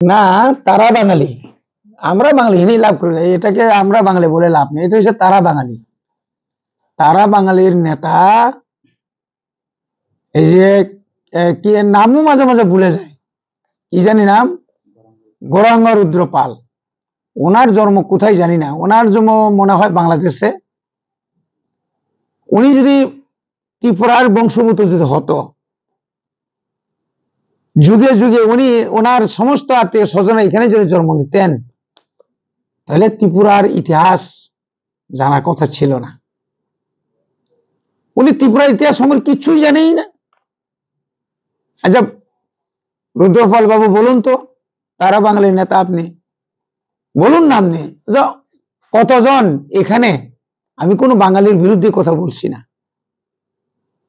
না, তারা বাঙালি। আমরা বাঙালি হিনি লাভ করি, এটাকে আমরা বাঙালি বলে লাভ নেই। এটা হচ্ছে তারা বাঙালি। তারা বাঙালির নেতা এই যে কি নামও মাঝে মাঝে ভুলে যায়, কি জানি নাম, গৌরাঙ্গ রুদ্র পাল। ওনার জন্ম কোথায় জানি না, ওনার জন্ম মনে হয় বাংলাদেশে। উনি যদি ত্রিপুরার বংশভূত যদি হতো, যুগে যুগে উনি ওনার সমস্ত আত্মীয় স্বজন এখানে যদি জন্ম নিতেন, তাহলে ত্রিপুরার ইতিহাস জানার কথা ছিল না। উনি ত্রিপুরার ইতিহাস সম্পর্কে কিছুই জানেই না। আচ্ছা রুদ্রপাল বাবু বলুন তো, তারা বাঙালির নেতা আপনি, বলুন না আপনি কতজন এখানে, আমি কোনো বাঙালির বিরুদ্ধে কথা বলছি না,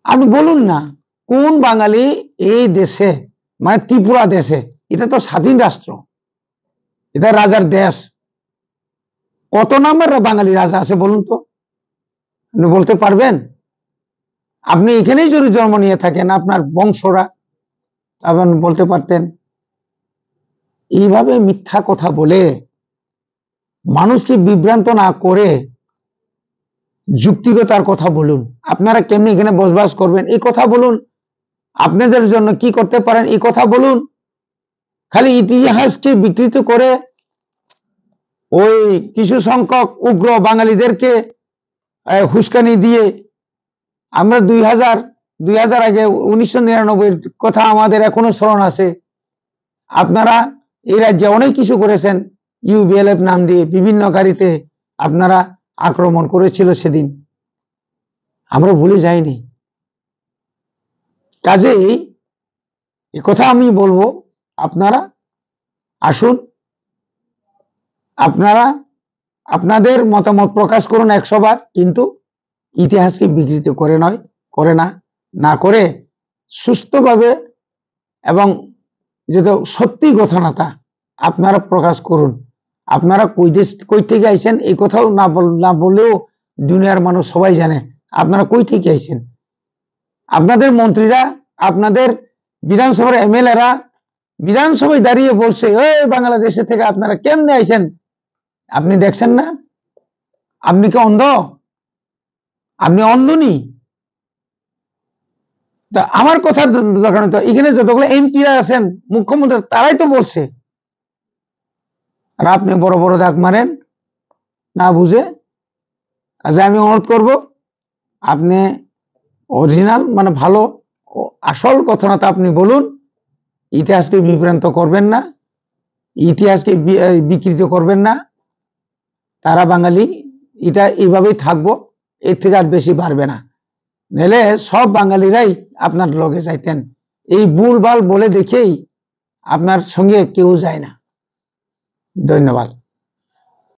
আপনি বলুন না কোন বাঙালি এই দেশে, মানে ত্রিপুরা দেশে, এটা তো স্বাধীন রাষ্ট্র, এটা রাজার দেশ, কত নাম্বার বাঙালি রাজা আছে বলুন তো, আপনি বলতে পারবেন? আপনি এখানেই যদি জন্ম নিয়ে থাকেন, আপনার বংশরা, আপনি বলতে পারতেন। এইভাবে মিথ্যা কথা বলে মানুষকে বিভ্রান্ত না করে যুক্তিগতার কথা বলুন। আপনারা কেমনি এখানে বসবাস করবেন এই কথা বলুন, আপনাদের জন্য কি করতে পারেন এই কথা বলুন। খালি ইতিহাসকে বিকৃত করে ওই কিছু সংখ্যক উগ্র বাঙালিদেরকে হুস্কানি দিয়ে আমরা 2000 আগে 1999 কথা আমাদের এখনো স্মরণ আছে। আপনারা এই রাজ্যে অনেক কিছু করেছেন, ইউবিএলএফ নাম দিয়ে বিভিন্ন গাড়িতে আপনারা আক্রমণ করেছিল সেদিন, আমরা ভুলে যাইনি। কাজেই এ কথা আমি বলবো, আপনারা আসুন, আপনারা আপনাদের মতামত প্রকাশ করুন 100 বার, কিন্তু ইতিহাসকে বিকৃত করে না করে সুস্থভাবে এবং যেটা সত্যি ঘটনাটা আপনারা প্রকাশ করুন। আপনারা কই থেকে আইছেন এই কথাও না বললেও দুনিয়ার মানুষ সবাই জানে আপনারা কই থেকে আইছেন। আপনাদের মন্ত্রীরা, আপনাদের বিধানসভার এমএলএরা বিধানসভায় দাঁড়িয়ে বলছে ওই বাংলাদেশে থেকে আপনারা কেমনে আইছেন, আপনি দেখছেন না? আপনি কি অন্ধ? আপনি অন্ধনি? তা আমার কথা দরকার নেই তো, এখানে যতগুলো এমপিরা আছেন, মুখ্যমন্ত্রী, তারাই তো বলছে, আর আপনি বড় বড় দাগ মারেন না বুঝে। কাজে আমি অনুরোধ করব, আপনি অরিজিনাল মানে ভালো আসল ঘটনাটা আপনি বলুন, ইতিহাসকে বিভ্রান্ত করবেন না, ইতিহাসকে বিকৃত করবেন না। তারা বাঙালি এটা এইভাবেই থাকবো, এর থেকে আর বেশি বাড়বে না, নাহলে সব বাঙালিরাই আপনার লগে যাইতেন। এই ভুলভাল বলে দেখেই আপনার সঙ্গে কেউ যায় না। ধন্যবাদ।